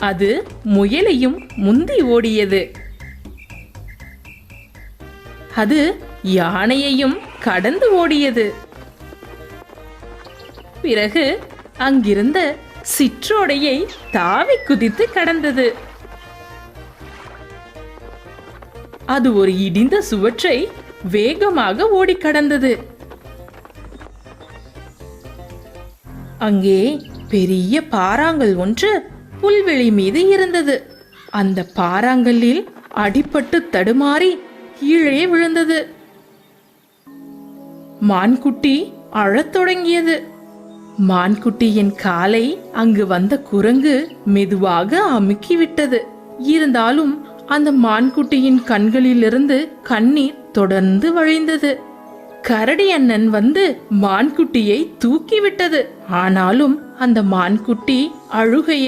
அது முயலையும் முந்தி ஓடியது. அது யானையையும் கடந்து ஓடியது. பிறகு அங்கிருந்த சிற்றோடையை தாவி குதித்து கடந்தது. அது ஒரு இடிந்த சுவற்றை வேகமாக ஓடி கடந்தது. அங்கே பெரிய பாறாங்கல் ஒன்று புல்வெளி மீது இருந்தது. அந்த பாறாங்கல்லில் அடிபட்டு தடுமாறி கீழே விழுந்தது. மான்குட்டி அழத் தொடங்கியது. மான்குட்டியின் காலை அங்கு வந்த குரங்கு மெதுவாக அமுக்கிவிட்டது. இருந்தாலும் அந்த மான்குட்டியின் கண்களிலிருந்து கண்ணீர் தொடர்ந்து வழிந்தது. கரடி அண்ணன் வந்து மான்குட்டியை தூக்கிவிட்டது. ஆனாலும் அந்த மான்குட்டி அழுகையை